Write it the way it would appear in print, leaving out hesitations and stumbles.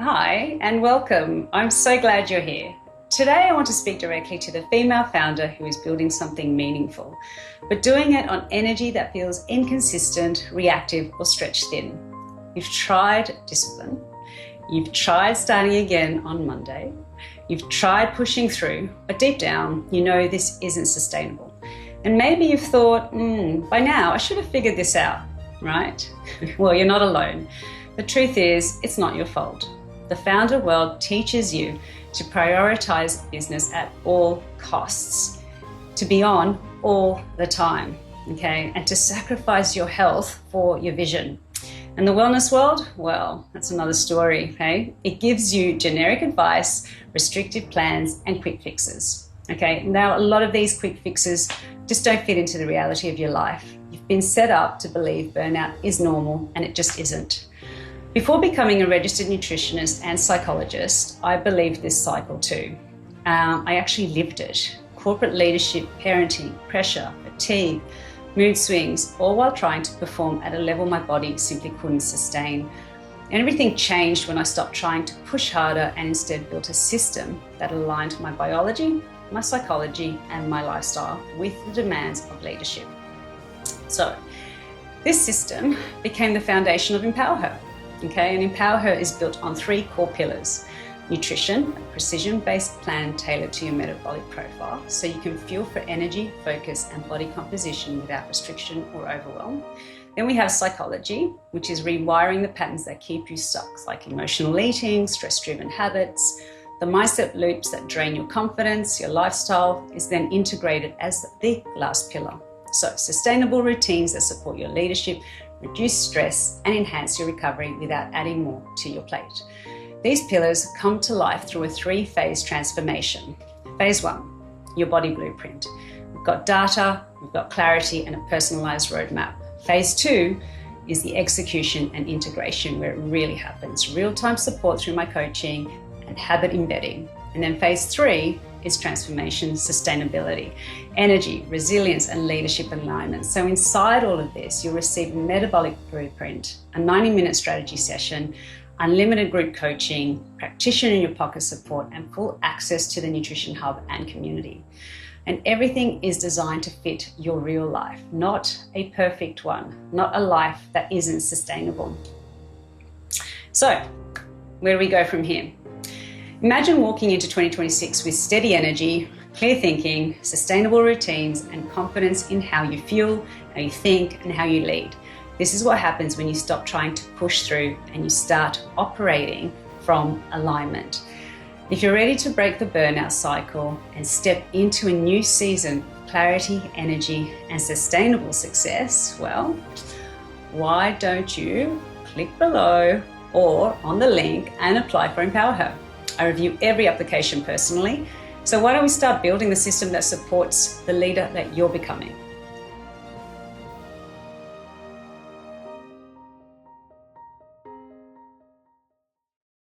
Hi and welcome. I'm so glad you're here. Today I want to speak directly to the female founder who is building something meaningful, but doing it on energy that feels inconsistent, reactive, or stretched thin. You've tried discipline. You've tried starting again on Monday. You've tried pushing through, but deep down, you know this isn't sustainable. And maybe you've thought, by now I should have figured this out, right? Well, you're not alone. The truth is, it's not your fault. The founder world teaches you to prioritize business at all costs, to be on all the time, okay? And to sacrifice your health for your vision. And the wellness world, well, that's another story, okay? It gives you generic advice, restrictive plans, and quick fixes, okay? Now, a lot of these quick fixes just don't fit into the reality of your life. You've been set up to believe burnout is normal, and it just isn't. Before becoming a registered nutritionist and psychologist, I believed this cycle too. I actually lived it. Corporate leadership, parenting, pressure, fatigue, mood swings, all while trying to perform at a level my body simply couldn't sustain. And everything changed when I stopped trying to push harder and instead built a system that aligned my biology, my psychology, and my lifestyle with the demands of leadership. So this system became the foundation of EMPWRHER. Okay, and EMPWRHER is built on 3 core pillars: nutrition, a precision-based plan tailored to your metabolic profile, so you can fuel for energy, focus, and body composition without restriction or overwhelm. Then we have psychology, which is rewiring the patterns that keep you stuck, like emotional eating, stress-driven habits. The mindset loops that drain your confidence, your lifestyle, is then integrated as the last pillar. So sustainable routines that support your leadership, reduce stress, and enhance your recovery without adding more to your plate. These pillars come to life through a 3-phase transformation. Phase 1, your body blueprint. We've got data, we've got clarity, and a personalized roadmap. Phase 2 is the execution and integration, where it really happens. Real-time support through my coaching and habit embedding. And then phase 3 is transformation, sustainability, energy, resilience, and leadership alignment. So inside all of this, you'll receive a metabolic blueprint, a 90-minute strategy session, unlimited group coaching, practitioner in your pocket support, and full access to the Nutrition Hub and community. And everything is designed to fit your real life, not a perfect one, not a life that isn't sustainable. So, where do we go from here? Imagine walking into 2026 with steady energy, clear thinking, sustainable routines, and confidence in how you feel, how you think, and how you lead. This is what happens when you stop trying to push through and you start operating from alignment. If you're ready to break the burnout cycle and step into a new season of clarity, energy, and sustainable success, well, why don't you click below or on the link and apply for EMPWRHER? I review every application personally, so why don't we start building the system that supports the leader that you're becoming?